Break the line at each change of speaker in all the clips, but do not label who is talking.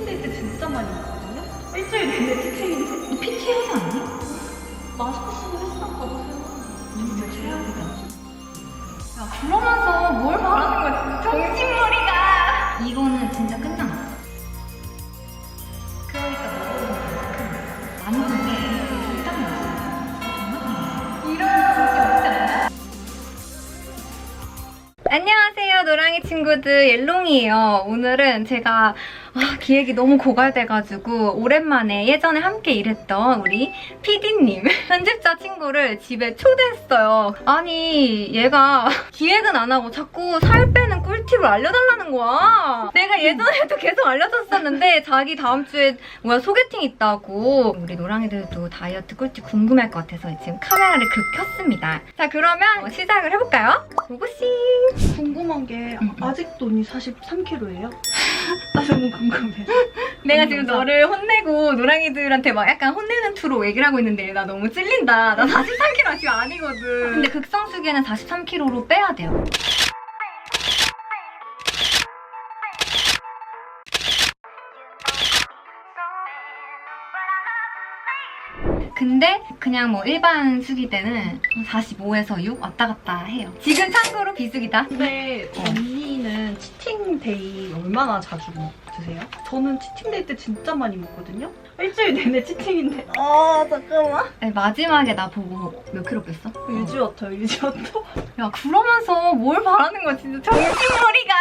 치팅 데이트 진짜 많이 먹거든요? 일주일 내내 치팅인데?
너 PT 하지 않니?
마스크 쓰고 헬스장 가보세요.
정말 최악이다. 야, 그러면서 뭘 말하는 거야, 진짜. 정신머리가! 이거는 진짜 끝난 거야. 그러니까 너도 만두인데 불닭 맛이야. 이런 적이 없지 않아? 안녕하세요, 노랑이 친구들, 옐롱이에요. 오늘은 제가 기획이 너무 고갈돼가지고 오랜만에 예전에 함께 일했던 우리 PD님, 편집자 친구를 집에 초대했어요. 아니, 얘가 기획은 안 하고 자꾸 살 빼는 꿀팁을 알려달라는 거야. 내가 예전에도 계속 알려줬었는데 자기 다음 주에 소개팅 있다고. 우리 노랑이들도 다이어트 꿀팁 궁금할 것 같아서 지금 카메라를 켰습니다. 자, 그러면 시작을 해볼까요? 고고씨!
궁금한 게 아직도 언니 43kg예요? 나 너무 궁금해.
내가 지금 너를 혼내고 노랑이들한테 막 약간 혼내는 투로 얘기를 하고 있는데 나 너무 찔린다. 나 43kg 지금 아니거든. 근데 극성수기에는 43kg로 빼야 돼요. 근데 그냥 뭐 일반 수기 때는 45에서 6 왔다 갔다 해요. 지금 참고로 비수기다.
근데 언니는 치팅데이 얼마나 자주 드세요? 저는 치팅데이 때 진짜 많이 먹거든요? 일주일 내내 치팅인데.
잠깐만. 아니, 마지막에 나 보고 몇 킬로 뺐어?
유지워터.
야, 그러면서 뭘 바라는 거야, 진짜 정신머리가.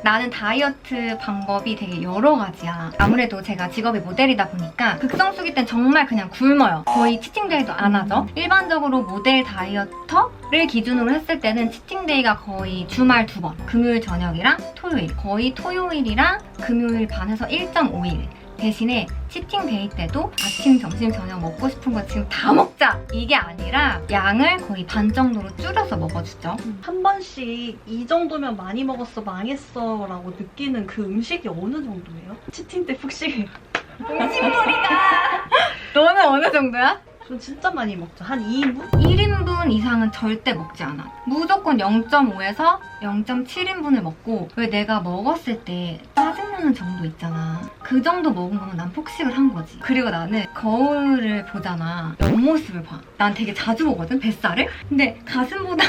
나는 다이어트 방법이 되게 여러 가지야. 아무래도 제가 직업이 모델이다 보니까 극성수기 땐 정말 그냥 굶어요. 거의 치팅데이도 안 하죠. 일반적으로 모델 다이어터를 기준으로 했을 때는 치팅데이가 거의 주말 2번. 금요일 저녁이랑 토요일. 거의 토요일이랑 금요일 반에서 1.5일. 대신에 치팅데이 때도 아침, 점심, 저녁 먹고 싶은 거 지금 다 먹자! 이게 아니라 양을 거의 반 정도로 줄여서 먹어주죠.
한 번씩 이 정도면 많이 먹었어, 망했어 라고 느끼는 그 음식이 어느 정도예요? 치팅 때 푹식해요.
정신머리가! 너는 어느 정도야?
전 진짜 많이 먹죠. 한 2인분?
1인분 이상은 절대 먹지 않아. 무조건 0.5에서 0.7인분을 먹고, 왜 내가 먹었을 때 짜증나는 정도 있잖아. 그 정도 먹은 거면 난 폭식을 한 거지. 그리고 나는 거울을 보잖아. 옆모습을 봐. 난 되게 자주 보거든, 뱃살을? 근데 가슴보다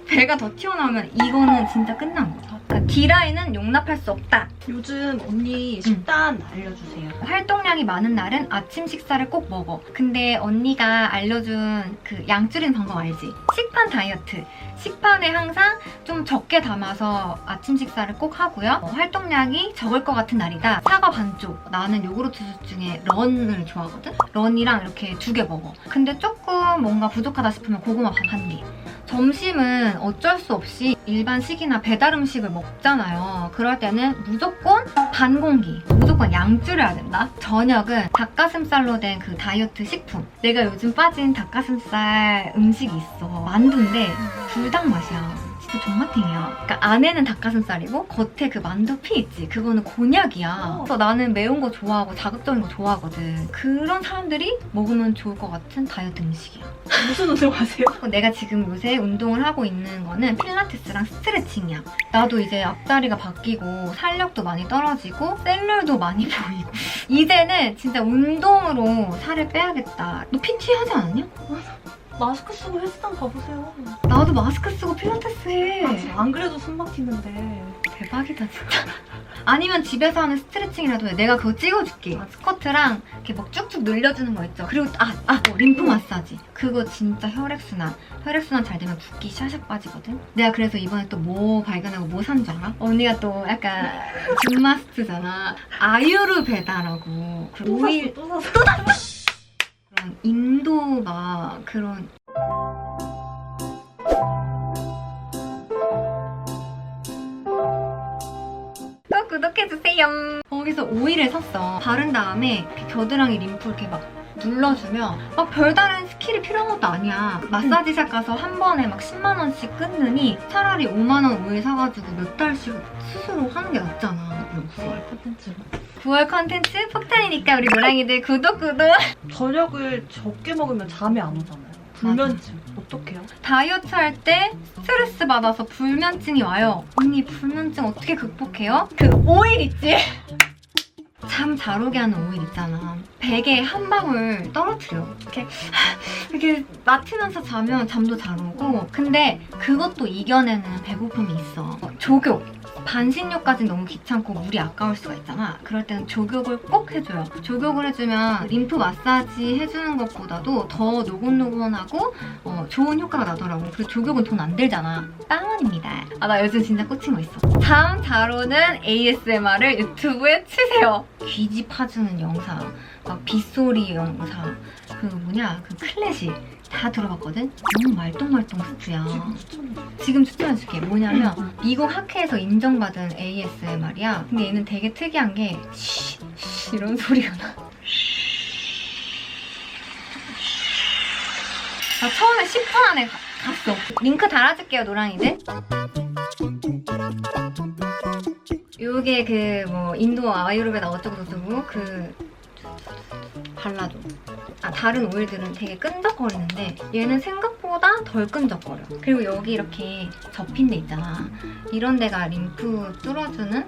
배가 더 튀어나오면 이거는 진짜 끝난 거야. 그러니까 D라인은 용납할 수 없다.
요즘 언니 식단 알려주세요.
활동량이 많은 날은 아침 식사를 꼭 먹어. 근데 언니가 알려준 그 양 줄이는 방법 알지? 식판 다이어트. 식판에 항상 좀 적게 담아서 아침 식사를 꼭 하고요. 활동량이 적을 것 같은 날이다. 사과 반쪽. 나는 요구르트 주스 중에 런을 좋아하거든? 런이랑 이렇게 2개 먹어. 근데 조금 뭔가 부족하다 싶으면 고구마 밥 1개. 점심은 어쩔 수 없이 일반식이나 배달 음식을 먹잖아요. 그럴 때는 무조건 반 공기, 무조건 양 줄여야 된다. 저녁은 닭가슴살로 된 그 다이어트 식품. 내가 요즘 빠진 닭가슴살 음식이 있어. 만두인데 불닭 맛이야. 진짜 존맛탱이야. 그러니까 안에는 닭가슴살이고 겉에 그 만두피 있지? 그거는 곤약이야. 그래서 나는 매운 거 좋아하고 자극적인 거 좋아하거든. 그런 사람들이 먹으면 좋을 것 같은 다이어트 음식이야.
무슨 운동 하세요?
내가 지금 요새 운동을 하고 있는 거는 필라테스랑 스트레칭이야. 나도 이제 앞다리가 바뀌고 살력도 많이 떨어지고 셀룰도 많이 보이고 이제는 진짜 운동으로 살을 빼야겠다. 너 PT 하지 않았냐?
마스크 쓰고 헬스장 가보세요.
나도 마스크 쓰고 필라테스 해.
안 그래도 숨 막히는데.
대박이다 진짜. 아니면 집에서 하는 스트레칭이라도 해. 내가 그거 찍어줄게. 스쿼트랑 이렇게 막 쭉쭉 늘려주는 거 있죠. 그리고 림프 마사지. 그거 진짜 혈액순환 잘 되면 붓기 샤샥 빠지거든. 내가 그래서 이번에 또 뭐 발견하고 뭐 산 줄 알아? 언니가 또 약간 줌마스트잖아. 아유르베다라고.
또 샀어.
그런 인도 막 그런 또 구독해주세요. 거기서 오일을 샀어. 바른 다음에 이렇게 겨드랑이 림프 이렇게 막 눌러주면 막 별다른 스킬이 필요한 것도 아니야. 마사지샵 가서 한 번에 막 10만 원씩 끊느니 차라리 5만 원 오일 사가지고 몇 달씩 스스로 하는 게 낫잖아.
부활 콘텐츠로.
부활 컨텐츠 폭탄이니까 우리 노랑이들 구독!
저녁을 적게 먹으면 잠이 안 오잖아요. 불면증. 어떡해요?
다이어트 할 때 스트레스 받아서 불면증이 와요. 언니 불면증 어떻게 극복해요? 그 오일 있지? 잠 잘 오게 하는 오일 있잖아. 베개에 한 방울 떨어뜨려. 이렇게 맡으면서 자면 잠도 잘 오고. 근데 그것도 이겨내는 배고픔이 있어. 족욕. 반신욕까지는 너무 귀찮고 물이 아까울 수가 있잖아. 그럴 때는 족욕을 꼭 해줘요. 족욕을 해주면 림프 마사지 해주는 것보다도 더 노곤노곤하고 좋은 효과가 나더라고. 그리고 족욕은 돈 안 들잖아. 빵원입니다. 아, 나 요즘 진짜 꽂힌 거 있어. 잠 잘 오는 ASMR을 유튜브에 치세요. 귀지 파주는 영상, 막 빗소리 영상, 그 클래식 다 들어봤거든? 너무 말똥말똥 스프야. 지금 추천해줄게. 뭐냐면 미국 학회에서 인정받은 ASMR이야. 근데 얘는 되게 특이한 게 이런 소리가 나. 나 처음에 10분 안에 갔어. 링크 달아줄게요, 노랑이들. 요게 인도 아유르베다 어쩌고저쩌고 발라줘. 다른 오일들은 되게 끈적거리는데 얘는 생각보다 덜 끈적거려. 그리고 여기 이렇게 접힌 데 있잖아. 이런 데가 림프 뚫어주는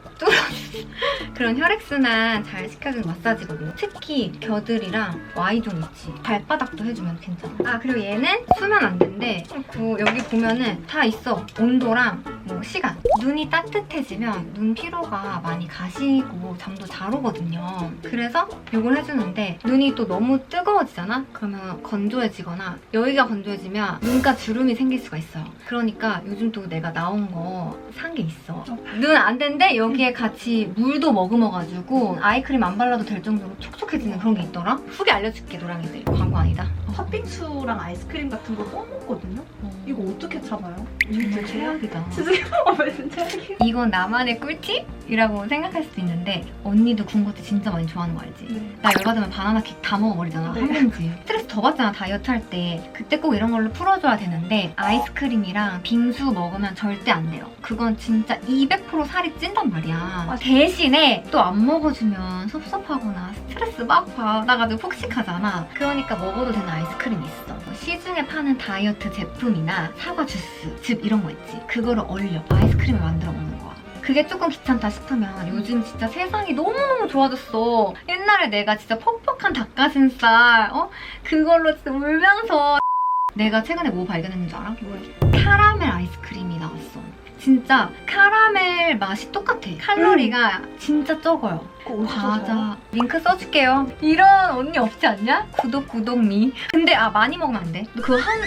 그런 혈액순환 잘 시켜주는 마사지거든요. 특히 겨드리랑 Y존 위치, 발바닥도 해주면 괜찮아. 그리고 얘는 수면 안대인데 여기 보면은 다 있어. 온도랑 시간. 눈이 따뜻해지면 눈 피로가 많이 가시고 잠도 잘 오거든요. 그래서 이걸 해주는데 눈이 또 너무 뜨거워지잖아? 그러면 건조해지거나 여기가 건조해지면 눈가 주름이 생길 수가 있어요. 그러니까 요즘 또 내가 나온 거 산 게 있어. 눈 안대인데 여기에 같이 물도 머금어가지고 아이크림 안 발라도 될 정도로 촉촉해지는 그런 게 있더라? 후기 알려줄게, 노랑이들. 광고 아니다.
팥빙수랑 아이스크림 같은 거 또 먹거든요? 이거 어떻게 참아요?
정말 최악이다.
진짜 최악이야.
이건 나만의 꿀팁이라고 생각할 수도 있는데 언니도 군것질 진짜 많이 좋아하는 거 알지?
네.
나 열받으면 바나나 케이크 다 먹어버리잖아.
네.
한 봉지. 스트레스 더 받잖아, 다이어트 할 때. 그때 꼭 이런 걸로 풀어줘야 되는데 아이스크림이랑 빙수 먹으면 절대 안 돼요. 그건 진짜 200% 살이 찐단 말이야. 대신에 또 안 먹어주면 섭섭하거나 스트레스 막 받아가지고 폭식하잖아. 그러니까 먹어도 되는 아이스크림이 있어. 시중에 파는 다이어트 제품이나 사과 주스, 즙 이런 거 있지. 그거를 얼려 아이스크림을 만들어 먹는 거야. 그게 조금 귀찮다 싶으면 요즘 진짜 세상이 너무너무 좋아졌어. 옛날에 내가 진짜 퍽퍽한 닭가슴살 그걸로 진짜 울면서 내가 최근에 뭐 발견했는 줄 알아?
뭐야?
카라멜 아이스크림이 나왔어. 진짜 카라멜 맛이 똑같아. 칼로리가 진짜 적어요. 과자 링크 써줄게요. 이런 언니 없지 않냐? 구독미. 근데 많이 먹으면 안 돼. 너 그거 하나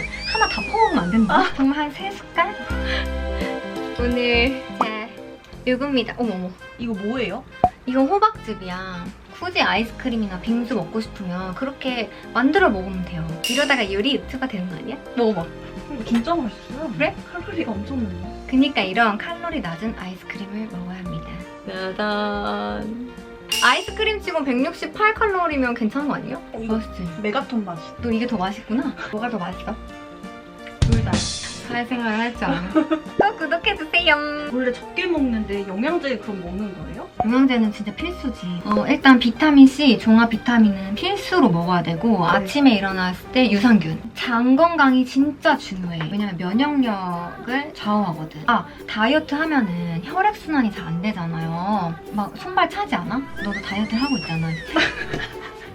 다 퍼먹으면 안 된다. 정말 한 3숟갈? 오늘 요겁니다. 어머머.
이거 뭐예요?
이건 호박즙이야. 굳이 아이스크림이나 빙수 먹고 싶으면 그렇게 만들어 먹으면 돼요. 이러다가 요리 유튜버가 되는 거 아니야? 먹어봐.
진짜 맛있어요.
그래?
칼로리가 엄청 높네.
그니까 이런 칼로리 낮은 아이스크림을 먹어야 합니다. 짜잔. 아이스크림 치곤 168칼로리면 괜찮은 거 아니에요?
이거
맛있지?
메가톤 맛이.
또 이게 더 맛있구나. 뭐가 더 맛있어?
둘 다.
사회생활을 할 줄 아는. 또 구독해주세요.
원래 적게 먹는데 영양제 그럼 먹는 거예요?
영양제는 진짜 필수지. 일단 비타민C, 종합 비타민은 필수로 먹어야 되고
네.
아침에 일어났을 때 유산균. 장 건강이 진짜 중요해. 왜냐면 면역력을 좌우하거든. 다이어트 하면은 혈액순환이 잘 안 되잖아요. 막 손발 차지 않아? 너도 다이어트 하고 있잖아.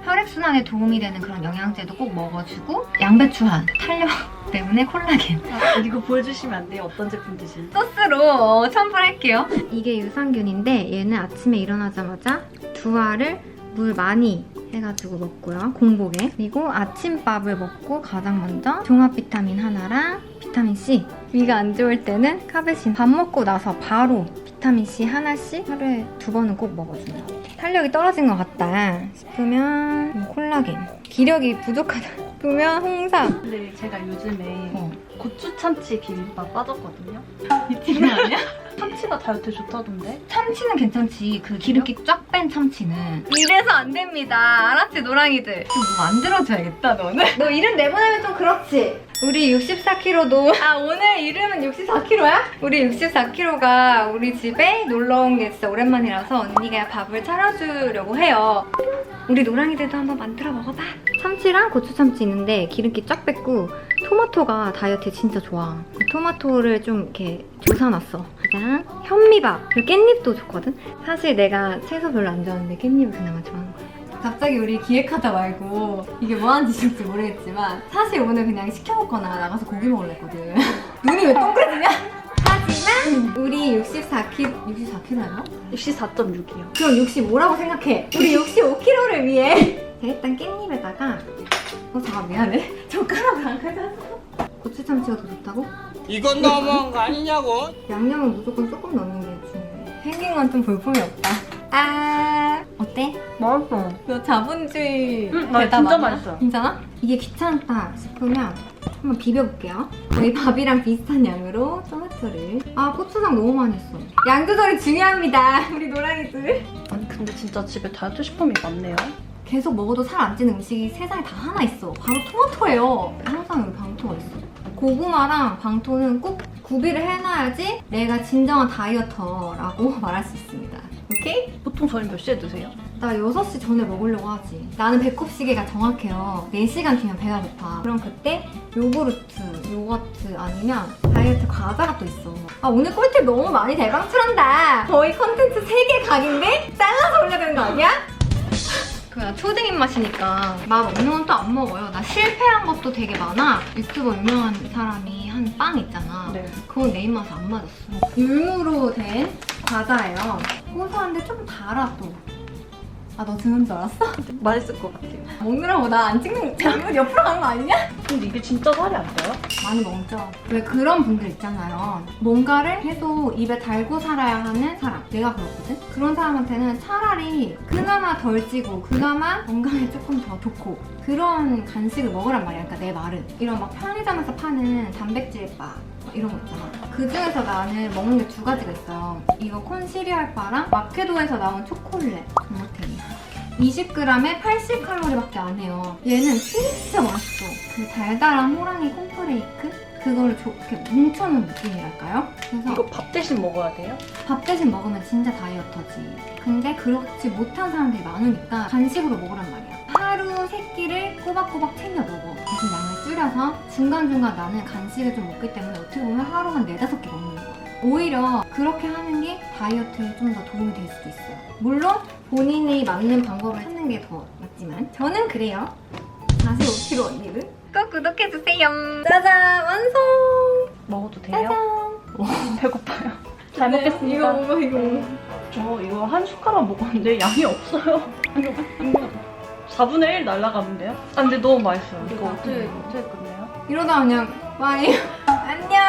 혈액순환에 도움이 되는 그런 영양제도 꼭 먹어주고 양배추한, 탄력 때문에 콜라겐.
이거 보여주시면 안 돼요? 어떤 제품 드실지?
소스로 첨부할게요. 이게 유산균인데 얘는 아침에 일어나자마자 2알을 물 많이 해가지고 먹고요. 공복에. 그리고 아침밥을 먹고 가장 먼저 종합 비타민 하나랑 비타민C. 위가 안 좋을 때는 카베신. 밥 먹고 나서 바로 비타민C 하나씩 하루에 2번은 꼭 먹어주는 것 같아요. 탄력이 떨어진 것 같다 싶으면 콜라겐. 기력이 부족하다 싶으면 홍삼.
근데 제가 요즘에 고추 참치 비빔밥 빠졌거든요.
미친 거 아니야?
참치가 다이어트에 좋다던데?
참치는 괜찮지. 그 기름기 쫙 뺀 참치는. 이래서 안 됩니다. 알았지, 노랑이들? 좀 뭐 만들어줘야겠다, 너는. 너 이름 내보내면 좀 그렇지. 우리 64kg도 오늘 이름은 64kg야? 우리 64kg가 우리 집에 놀러 온 게 진짜 오랜만이라서 언니가 밥을 차려주려고 해요. 우리 노랑이들도 한번 만들어 먹어봐. 참치랑 고추 참치 있는데 기름기 쫙 뺐고 토마토가 다이어트에 진짜 좋아. 토마토를 좀 이렇게 조사놨어. 짜잔. 현미밥. 그리고 깻잎도 좋거든? 사실 내가 채소 별로 안 좋아하는데 깻잎을 그나마 좋아하는 거야. 갑자기 우리 기획하다 말고 이게 뭐 하는 짓인지 모르겠지만 사실 오늘 그냥 시켜 먹거나 나가서 고기 먹으려 했거든. 눈이 왜 동그래지냐? 하지만 우리 64kg였나?
64.6이요.
그럼 65라고 생각해. 우리 65kg를 위해. 자, 일단 깻잎에다가 잠깐 미안해. 젓가락을 안 가져왔어. 고추참치가 더 좋다고?
이건 너무한 거 아니냐고?
양념은 무조건 조금 넣는 게 중요해. 생긴 건 좀 볼품이 없다. 어때?
맛있어.
너 자본주의
나
대답
진짜
아니야?
맛있어요.
괜찮아? 이게 귀찮다 싶으면 한번 비벼볼게요. 저희 밥이랑 비슷한 양으로 토마토를. 고추장 너무 많이 했어. 양 조절이 중요합니다. 우리 노랑이들.
아니 근데 진짜 집에 다이어트 식품이 많네요.
계속 먹어도 살 안 찌는 음식이 세상에 다 하나 있어. 바로 토마토예요. 항상 여기 방토가 있어. 고구마랑 방토는 꼭 구비를 해놔야지 내가 진정한 다이어터라고 말할 수 있습니다. 오케이?
보통 저희 몇 시에 드세요?
나 6시 전에 먹으려고 하지. 나는 배꼽 시계가 정확해요. 4시간 뒤면 배가 고파. 그럼 그때 요거트 아니면 다이어트 과자가 또 있어. 오늘 꿀팁 너무 많이 대방출한다. 거의 컨텐츠 3개 각인데? 잘라서 올려야 되는 거 아니야? 그냥 초딩 입맛이니까 맛 없는 건 또 안 먹어요. 나 실패한 것도 되게 많아. 유튜버 유명한 사람이 한 빵 있잖아.
네.
그건 내 입맛에 안 맞았어. 율무로 된 과자예요. 고소한데 좀 달아 또. 너 듣는 줄 알았어?
맛있을 것 같아요.
먹느라고 나 안 찍는 잘못 옆으로 간 거 아니냐?
근데 이게 진짜 살이 안 쪄요?
많이 먹죠. 왜 그런 분들 있잖아요. 뭔가를 계속 입에 달고 살아야 하는 사람. 내가 그렇거든? 그런 사람한테는 차라리 그나마 덜 찌고 그나마 건강에 조금 더 좋고 그런 간식을 먹으란 말이야. 그러니까 내 말은. 이런 막 편의점에서 파는 단백질 바 이런 거 있잖아. 그 중에서 나는 먹는 게 2가지가 있어요. 이거 콘 시리얼 바랑 마케도에서 나온 초콜릿 종마탱이야. 20g에 80칼로리밖에 안 해요. 얘는 진짜 맛있어. 그 달달한 호랑이 콘프레이크? 그거를 이렇게 뭉쳐놓은 느낌이랄까요? 그래서
이거 밥 대신 먹어야 돼요?
밥 대신 먹으면 진짜 다이어터지. 근데 그렇지 못한 사람들이 많으니까 간식으로 먹으란 말이야. 하루 3끼를 꼬박꼬박 챙겨 먹어. 대신 양을 줄여서 중간중간 나는 간식을 좀 먹기 때문에 어떻게 보면 하루 한 4-5개 먹는 거야. 오히려 그렇게 하는 게 다이어트에 좀 더 도움이 될 수도 있어요. 물론 본인이 맞는 방법을 찾는 게 더 맞지만 저는 그래요. 45kg 언니는 꼭 구독해주세요. 짜잔! 완성!
먹어도 돼요?
짜잔!
배고파요. 잘
네,
먹겠습니다.
이거 먹어 이거.
이거 한 숟가락 먹었는데 양이 없어요. 이거 4분의 1 날라가는데요? 근데 너무 맛있어요. 이거 어떻게 끝내요?
이러다 그냥 빠이. 안녕!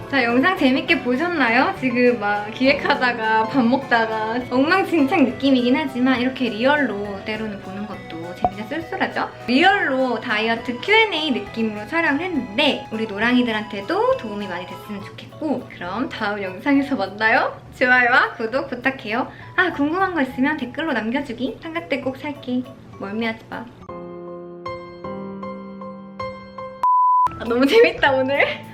자, 영상 재밌게 보셨나요? 지금 막 기획하다가 밥 먹다가 엉망진창 느낌이긴 하지만 이렇게 리얼로 때로는 보는 것도 재미가 쏠쏠하죠? 리얼로 다이어트 Q&A 느낌으로 촬영을 했는데 우리 노랑이들한테도 도움이 많이 됐으면 좋겠고 그럼 다음 영상에서 만나요. 좋아요와 구독 부탁해요. 궁금한 거 있으면 댓글로 남겨주기. 삼각대 꼭 살게. 멀미하지 마. 너무 재밌다 오늘.